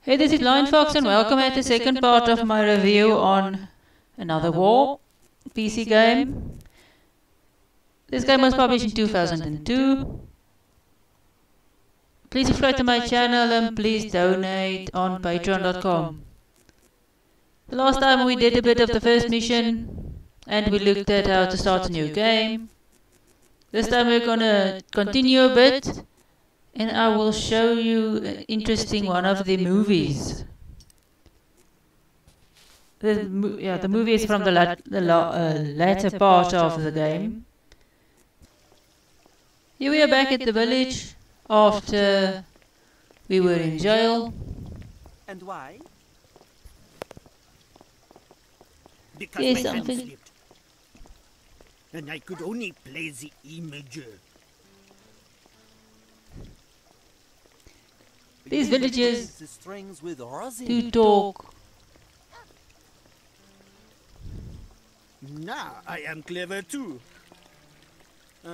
Hey, this is BlindFox and welcome at the second part of my review on Another War PC game. This game was published in 2002. Please subscribe to my channel and please donate on patreon.com. The last time we did a bit of the first mission and we looked at how to start a new game. This time we're gonna continue a bit and I will show you an interesting one of the movies. The movie is from the latter part of the game. Here we are back at the village after we were in jail. And why? Because Here's my hand something. slipped. And I could only play the E major. These villagers The strings with rosin. do talk. Now I am clever too.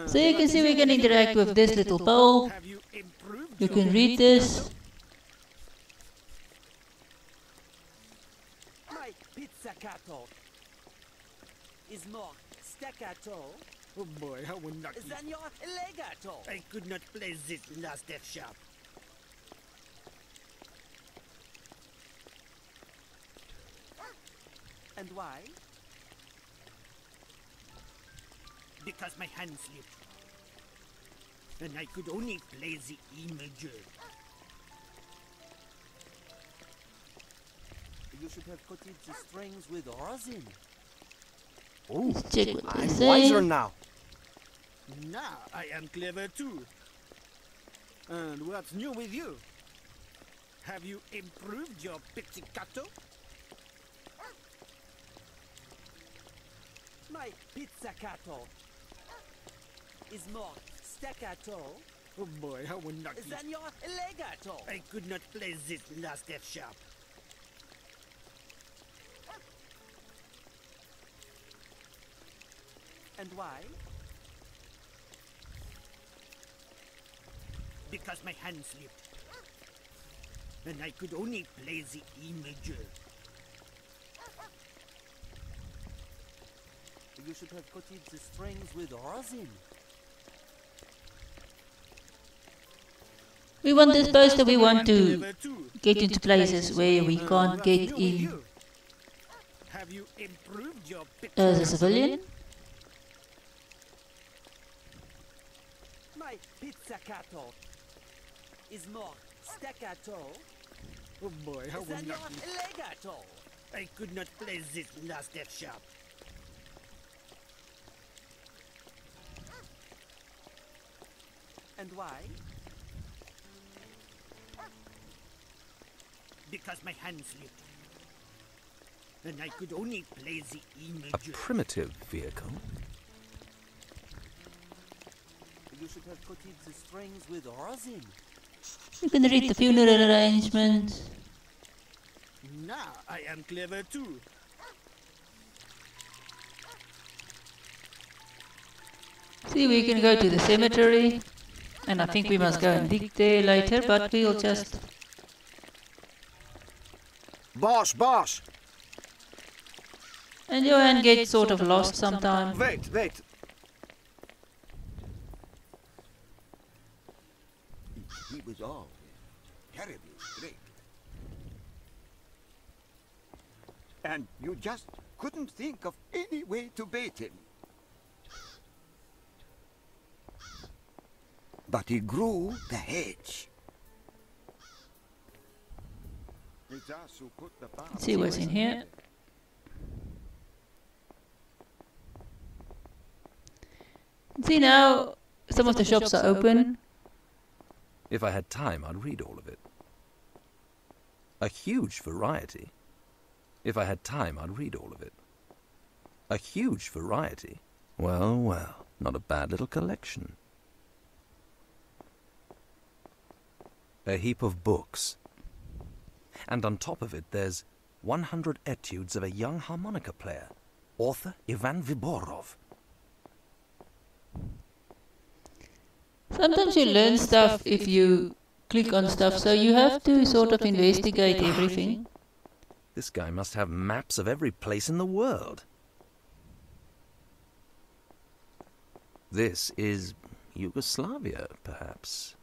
So you can see we can interact with this little pole. Have you improved You your can read this. My pizzicato is more staccato Oh boy, how unlucky. than your legato. I could not play this last F sharp. And why? Because my hand slipped. And I could only play the E major. You should have coated the strings with rosin. Let's check what they I'm say. wiser now. Now I am clever too. And what's new with you? Have you improved your pizzicato? My pizzicato is more staccato Oh boy, how unlucky. than your legato. I could not play this last F sharp. And why? Because my hand slipped. And I could only play the E major. You should have coated the strings with rosin. We want this poster, we want to Clever too. get into places where we can't What's get new with in you? Have you improved your as a civilian. My pizzicato is more staccato Oh boy, how than your unlucky. legato. I could not play this last F sharp. And why? Because my hand slipped. And I could only play the E A major. primitive vehicle. You should have coated the strings with rosin. You can read the funeral arrangements. Now I am clever too. See, we can go to the cemetery. And I think we must go and dig there later, but we'll just... Boss! And your hand gets sort of lost sometimes. Wait. He was always terribly strict. And you just couldn't think of any way to bait him. But he grew the hedge. It's us who put the bomb. Let's see what's in here. See now, some of the shops are open. If I had time, I'd read all of it. A huge variety. If I had time, I'd read all of it. A huge variety. Well, not a bad little collection. A heap of books. And on top of it, there's 100 etudes of a young harmonica player, author Ivan Viborov. Sometimes you learn stuff if you click on stuff, so you have to sort of investigate everything. This guy must have maps of every place in the world. This is Yugoslavia, perhaps.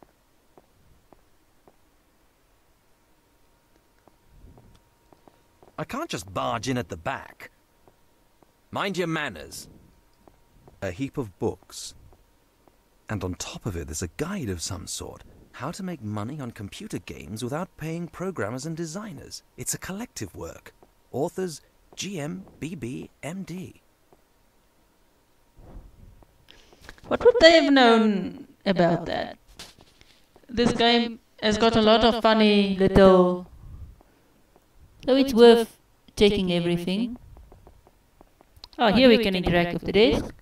I can't just barge in at the back. Mind your manners. A heap of books. And on top of it, there's a guide of some sort. How to make money on computer games without paying programmers and designers. It's a collective work. Authors GM, BB, MD. What would they have known about that? This game has got a lot of funny little... So it's worth checking everything. Oh, here we can interact with the desk.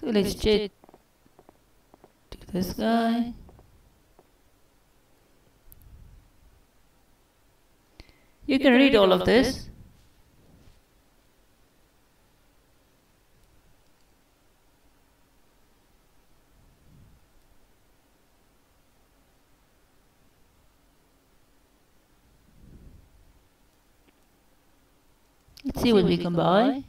So let's chat to this guy. You can read all of this. Let's see what we can buy.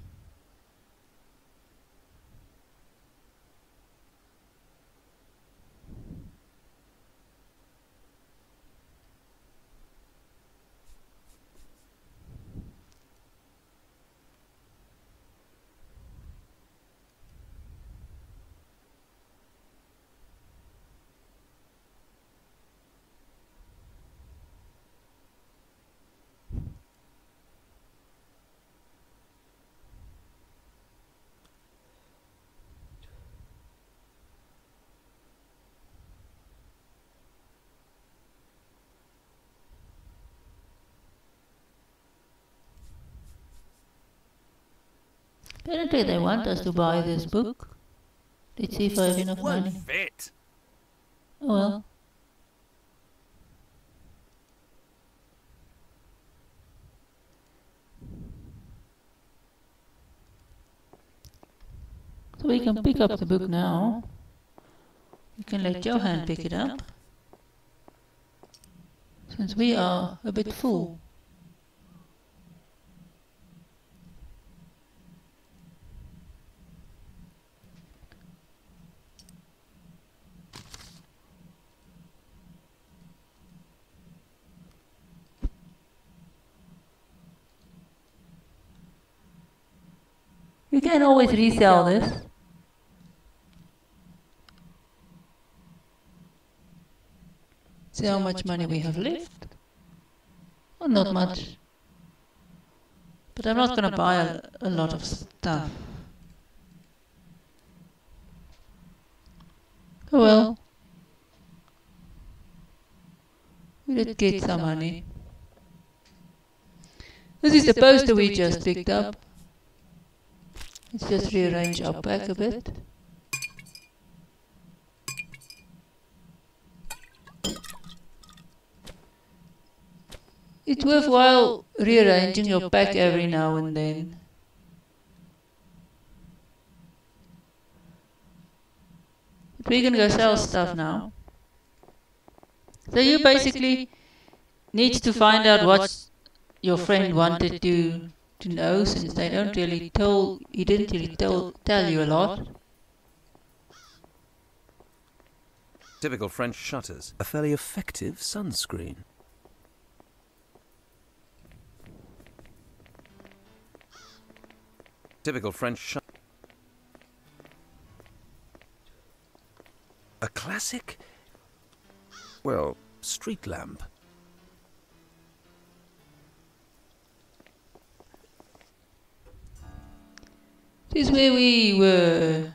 Apparently they want us to buy this book. Let's see if I have enough money. Fit. Oh well. So we can pick up the book now. We can let Johan pick it up, since we are a bit full. You can always resell this. See how much money we have left. Well, not much. But I'm not going to buy a lot of stuff. Oh well. We did get some money. This is the poster we just picked up. Let's just rearrange our pack a bit. It's worthwhile rearranging your pack every now and then. But we're gonna go sell stuff now. So you basically need to find out what your friend wanted to know, since they don't really he didn't really tell you a lot. Typical French shutters. A fairly effective sunscreen. Typical French shutter. A classic, well, street lamp. This is where we were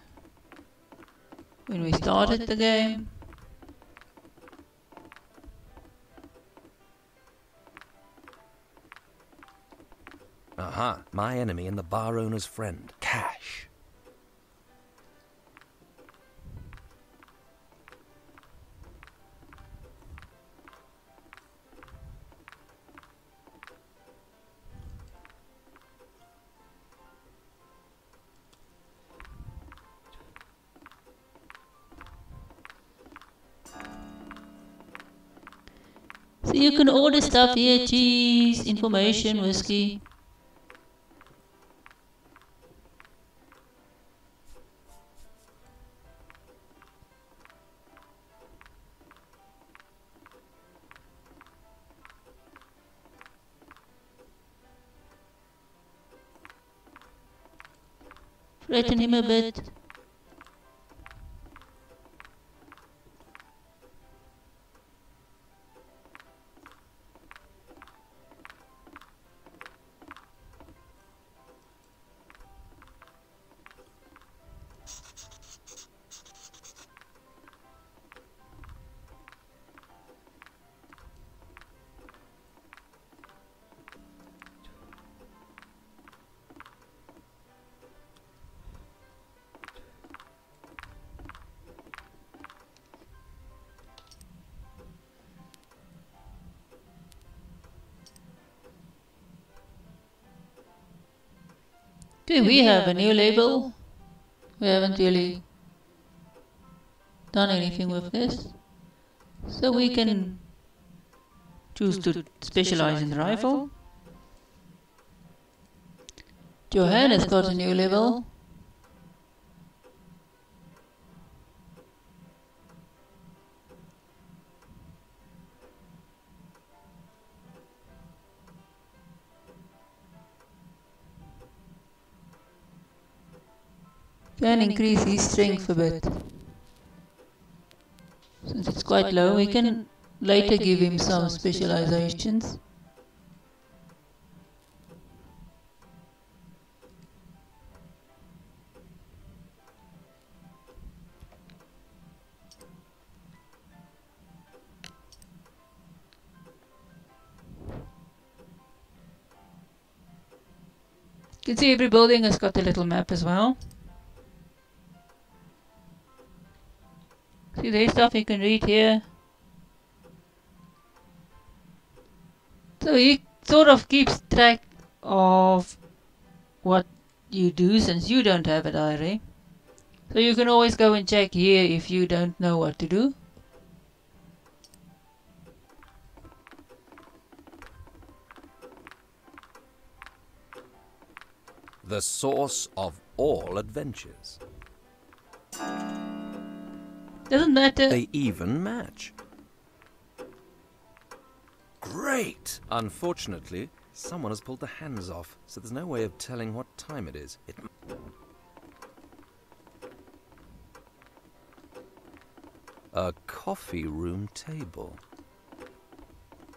when we started the game. Aha, my enemy and the bar owner's friend. Cash. So you can order stuff here, cheese, information, whiskey. Threaten him a bit. Okay, we have a new label. We haven't really done anything with this. So we can choose to specialize in the rifle. Johan has got a new label. Can increase his strength a bit. Since it's quite low, we can later give him some specializations. You can see every building has got a little map as well. See, there's stuff you can read here. So he sort of keeps track of what you do since you don't have a diary. So you can always go and check here if you don't know what to do. The source of all adventures. Doesn't matter. They even match. Great! Unfortunately, someone has pulled the hands off, so there's no way of telling what time it is. A coffee room table.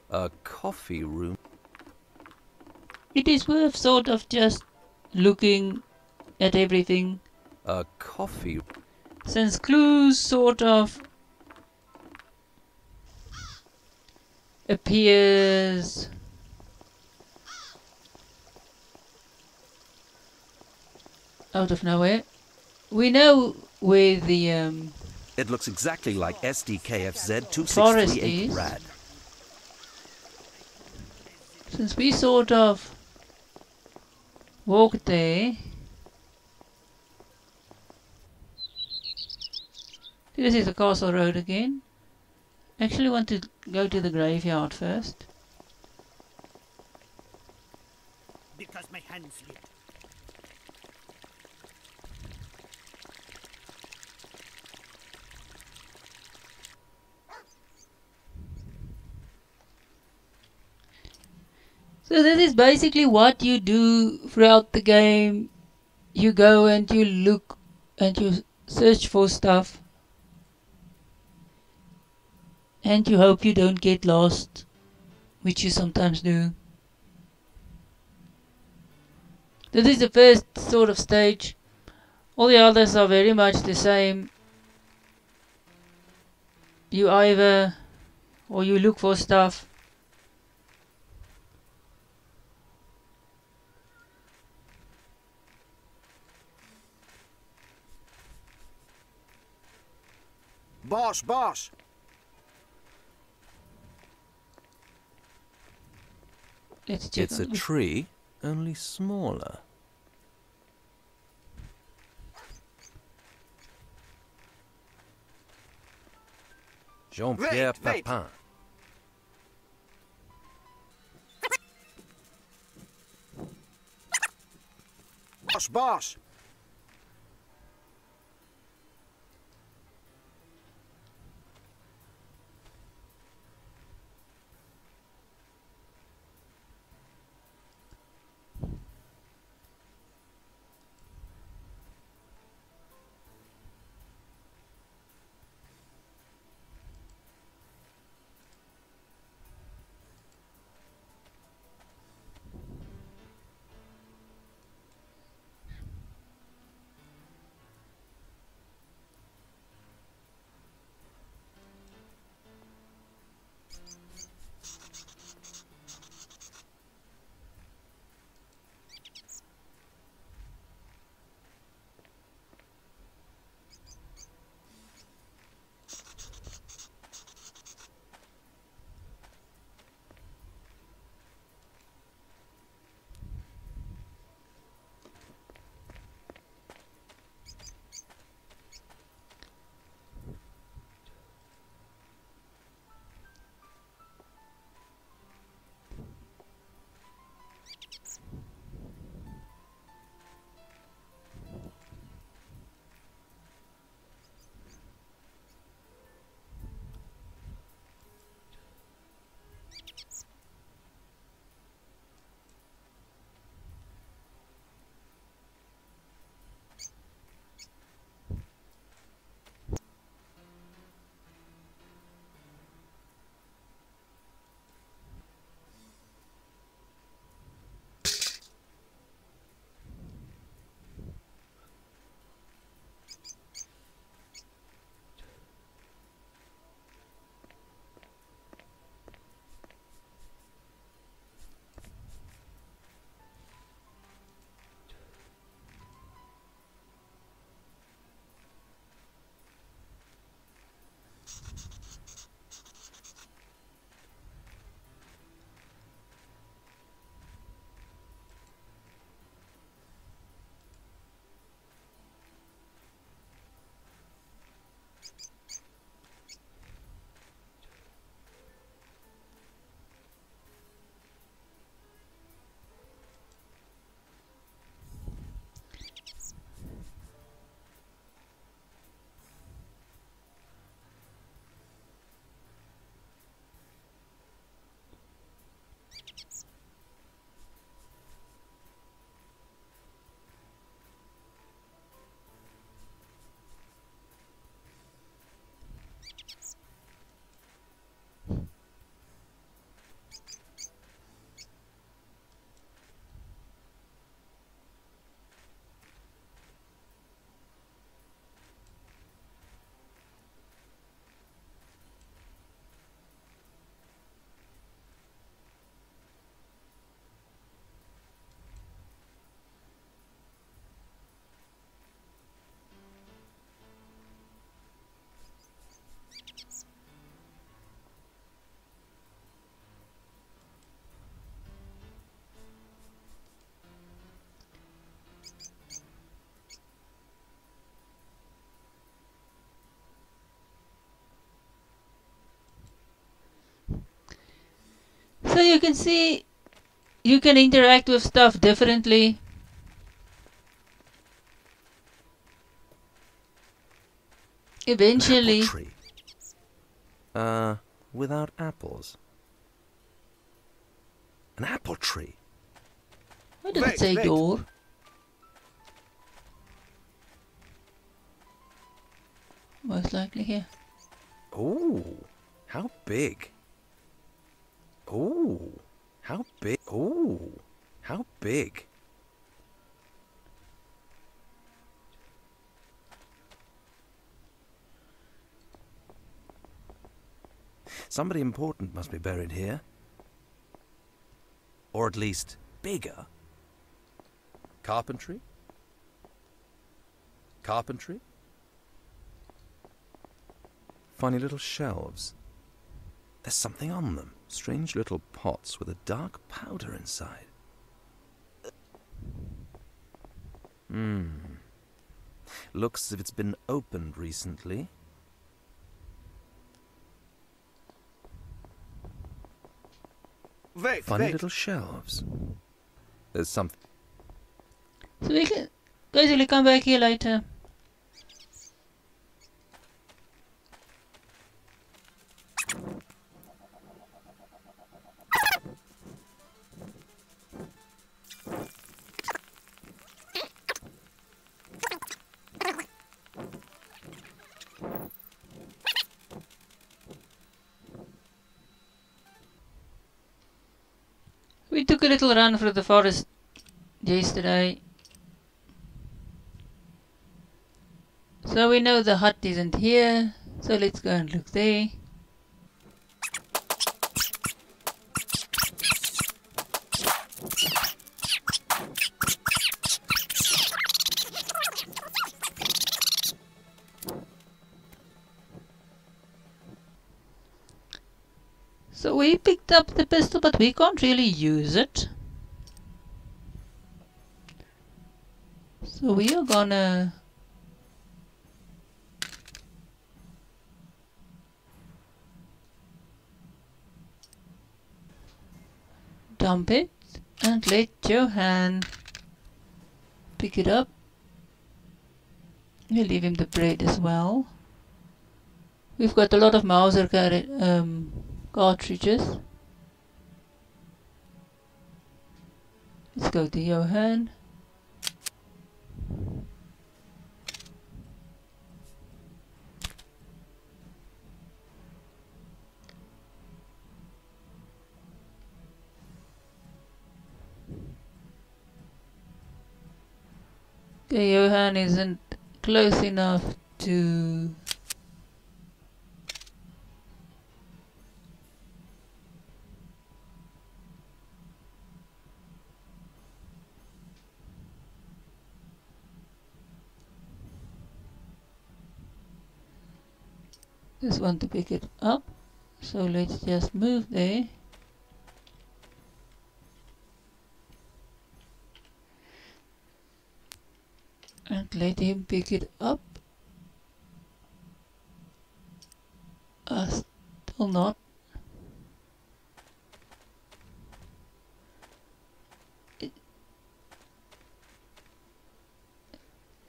A coffee room. It is worth sort of just looking at everything. A coffee. Since clues sort of appears out of nowhere, we know where the It looks exactly like SDKFZ forest 2638 is. Rad. Since we sort of walked there. This is the castle road again. Actually want to go to the graveyard first. Because my hands slip. So this is basically what you do throughout the game. You go and you look and you search for stuff. And you hope you don't get lost, which you sometimes do. This is the first sort of stage. All the others are very much the same. You either, or you look for stuff, Boss. Let's check. It's a tree, only smaller. Jean-Pierre Wait. Papin. Boss. So you can see you can interact with stuff differently. Eventually. Apple tree. Without apples. An apple tree. Why did it say Wait. door? Most likely here. Oh, how big. Oh, how big. Oh, how big. Somebody important must be buried here. Or at least bigger. Carpentry? Carpentry? Funny little shelves. There's something on them. Strange little pots with a dark powder inside. Looks as if it's been opened recently. Wait, Funny wait. little shelves. There's something. So we can basically come back here later. We took a little run through the forest yesterday. So we know the hut isn't here, so let's go and look there. So we picked up the pistol, but we can't really use it. So we are gonna dump it and let Johan pick it up. We'll leave him the bread as well. We've got a lot of Mauser cartridges. Let's go to Johan. Okay, Johan isn't close enough to just want to pick it up, so let's just move there. And let him pick it up. Still not.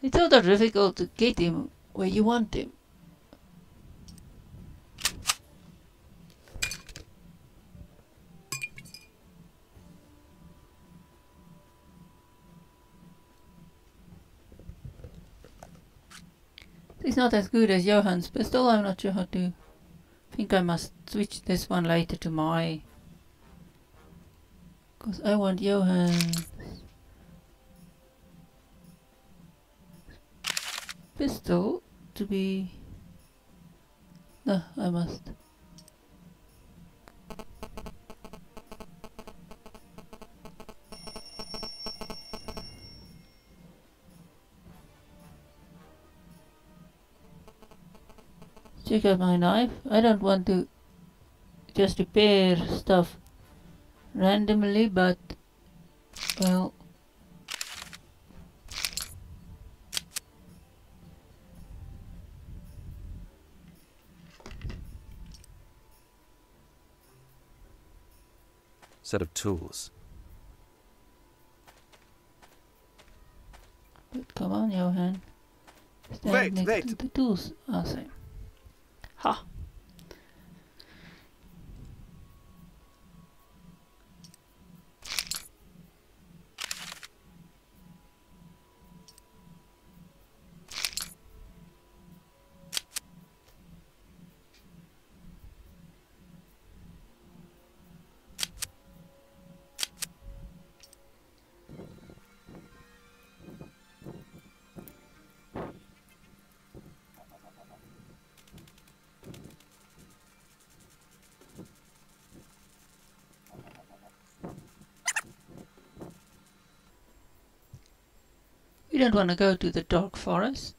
It's sort of difficult to get him where you want him. It's not as good as Johan's pistol. I'm not sure how to. I think I must switch this one later to my. Because I want Johan's pistol to be. No, I must. Check out my knife. I don't want to just repair stuff randomly, but well, Set of tools. but come on, Johan. Stand Wait, next wait. to the tools, I say. Ha! We don't want to go to the dark forest.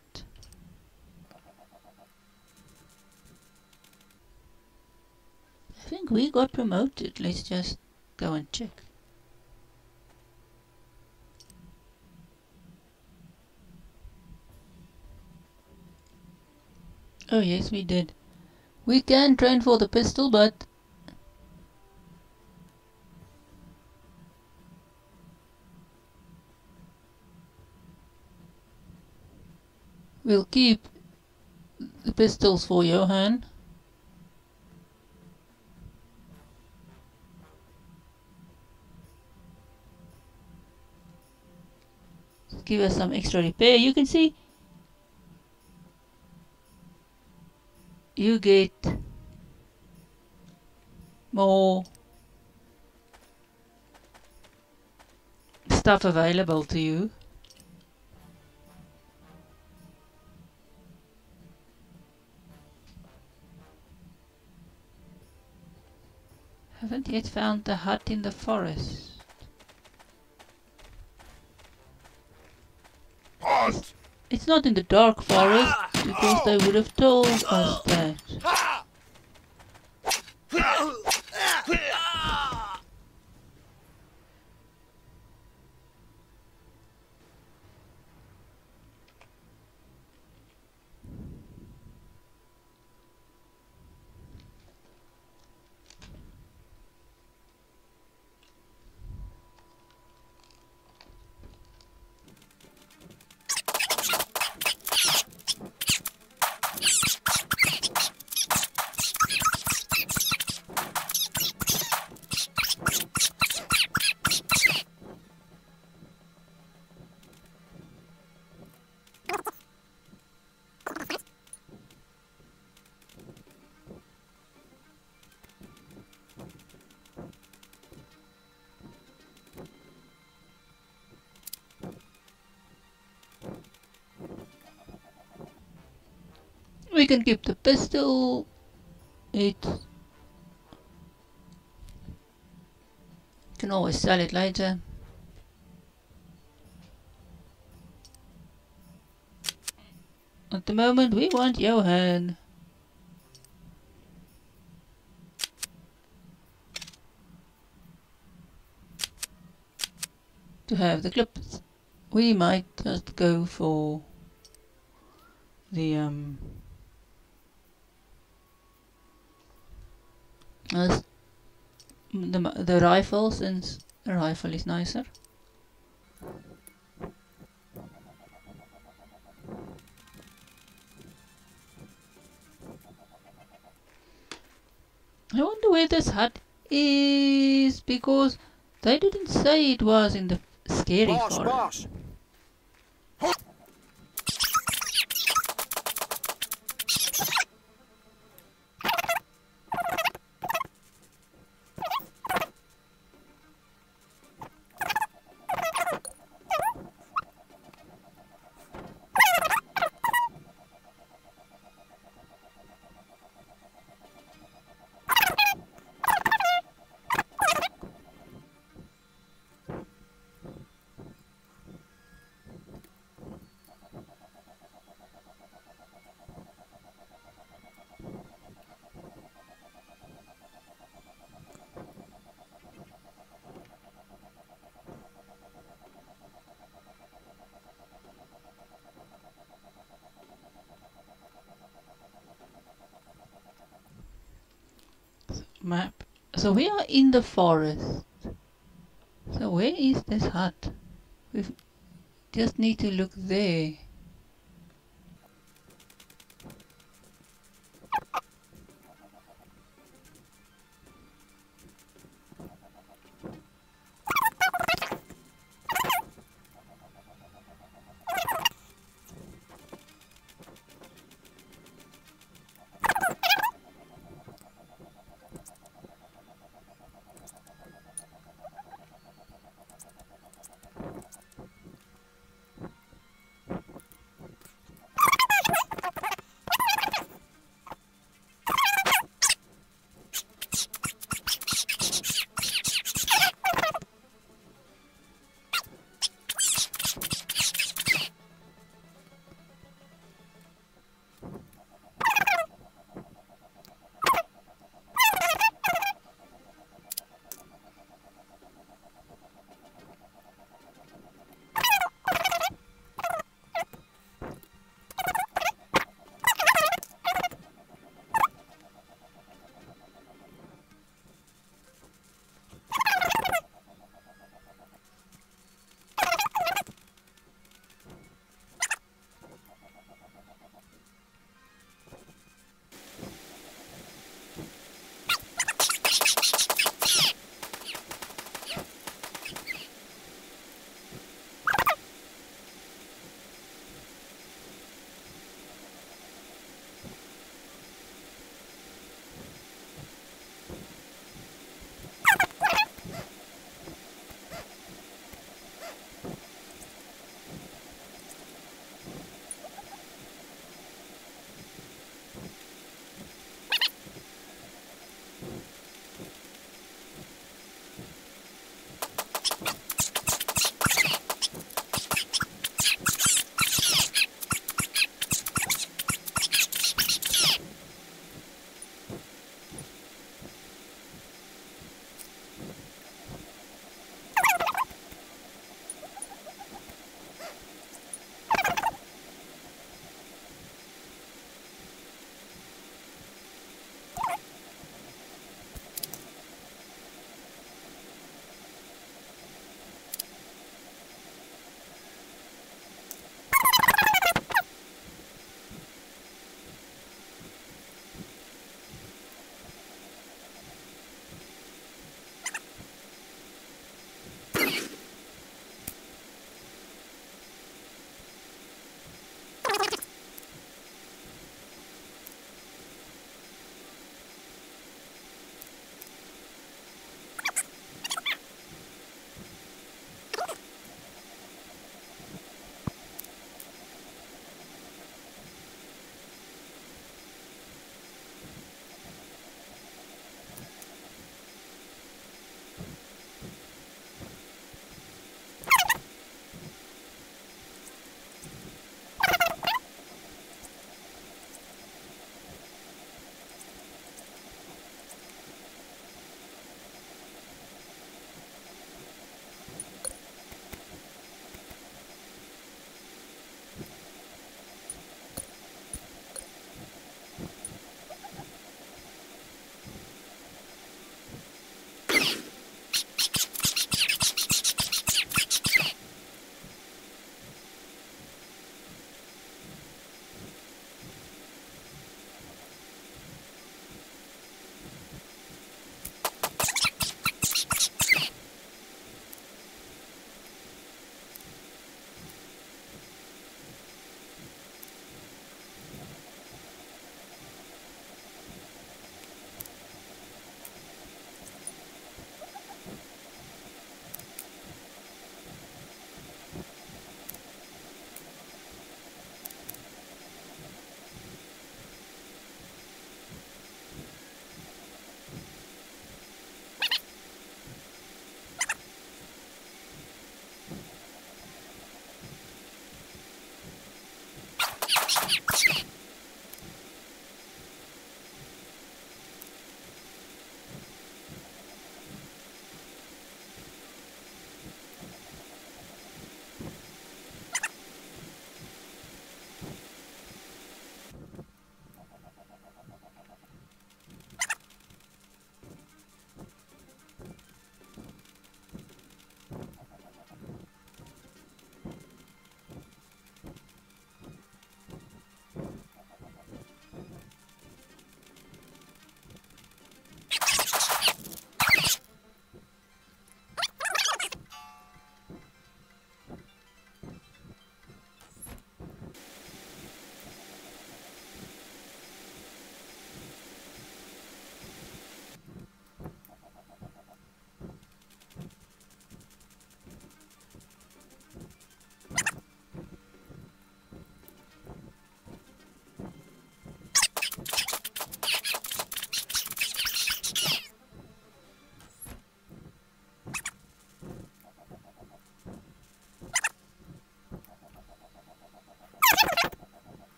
we got promoted. Let's just go and check. Oh yes, we did. We can train for the pistol, but we'll keep the pistols for Johan. Give us some extra repair. You can see you get more stuff available to you. Haven't yet found the hut in the forest. It's not in the dark forest because they would have told us that. We can keep the pistol. It can always sell it later. At the moment we want Johan. To have the clips. We might just go for the the rifle, since the rifle is nicer. I wonder where this hut is, because they didn't say it was in the scary forest. Boss! Map. So we are in the forest. So where is this hut? We just need to look there.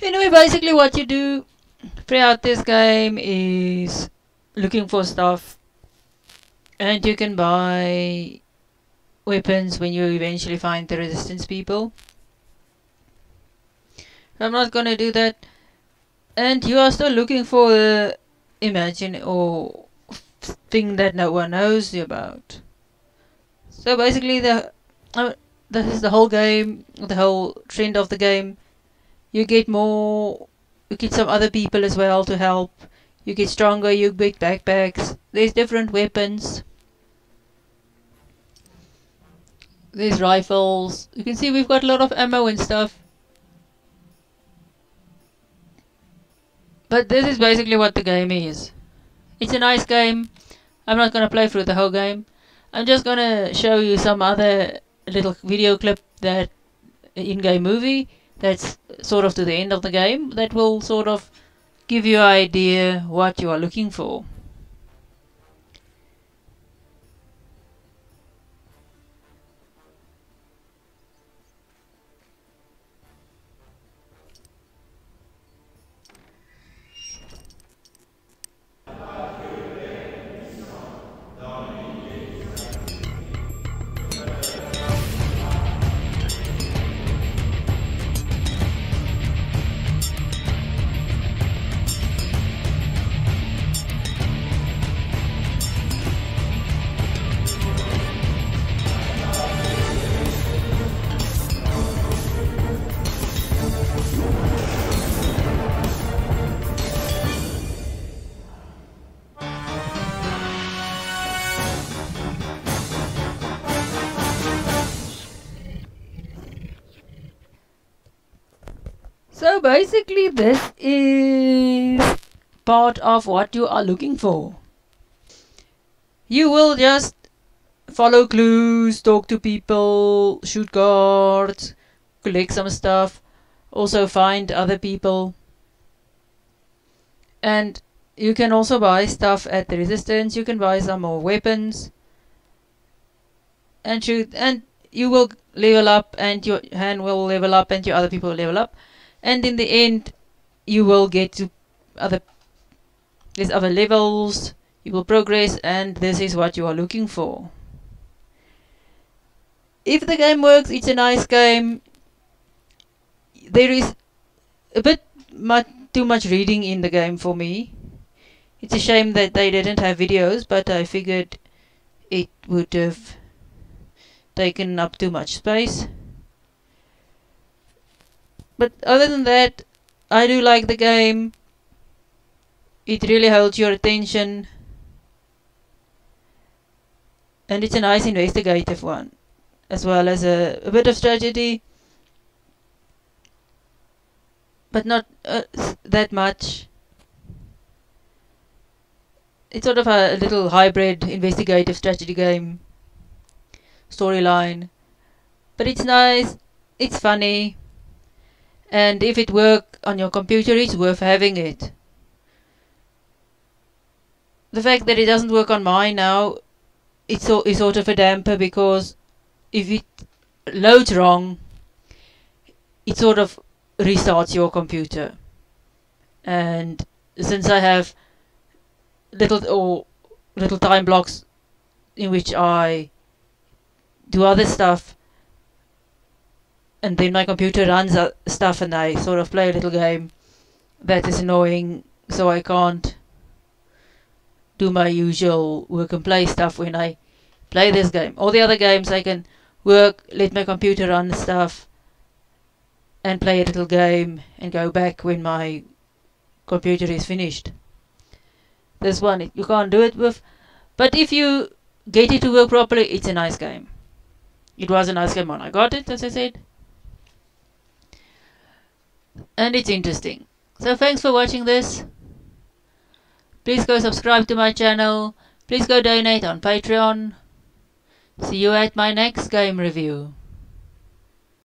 Anyway, basically what you do throughout this game is looking for stuff, and you can buy weapons when you eventually find the resistance people. I'm not gonna do that. And you are still looking for the imagine or thing that no one knows about. So basically this is the whole game, the whole trend of the game. You get some other people as well to help. You get stronger, you get backpacks. There's different weapons. There's rifles. You can see we've got a lot of ammo and stuff. But this is basically what the game is. It's a nice game. I'm not gonna play through the whole game. I'm just gonna show you some other little video clip, that in-game movie that's sort of to the end of the game, that will sort of give you an idea what you are looking for. So basically this is part of what you are looking for. You will just follow clues, talk to people, shoot guards, collect some stuff, also find other people. And you can also buy stuff at the resistance. You can buy some more weapons and shoot, and you will level up, and your hand will level up, and your other people will level up. And in the end, you will get to there's other levels, you will progress, and this is what you are looking for. If the game works, it's a nice game. There is a bit too much reading in the game for me. It's a shame that they didn't have videos, but I figured it would have taken up too much space. But other than that, I do like the game. It really holds your attention. And it's a nice investigative one, as well as a bit of strategy. But not that much. It's sort of a little hybrid investigative strategy game. Storyline. But it's nice. It's funny. And if it works on your computer, it's worth having it. The fact that it doesn't work on mine now, is sort of a damper, because if it loads wrong, it sort of restarts your computer. And since I have little time blocks in which I do other stuff, and then my computer runs stuff, and I sort of play a little game, that is annoying, so I can't do my usual work and play stuff when I play this game. All the other games I can work, let my computer run stuff, and play a little game, and go back when my computer is finished. This one you can't do it with, but if you get it to work properly, it's a nice game. It was a nice game when I got it, as I said. And it's interesting. So thanks for watching this. Please go subscribe to my channel. Please go donate on Patreon. See you at my next game review.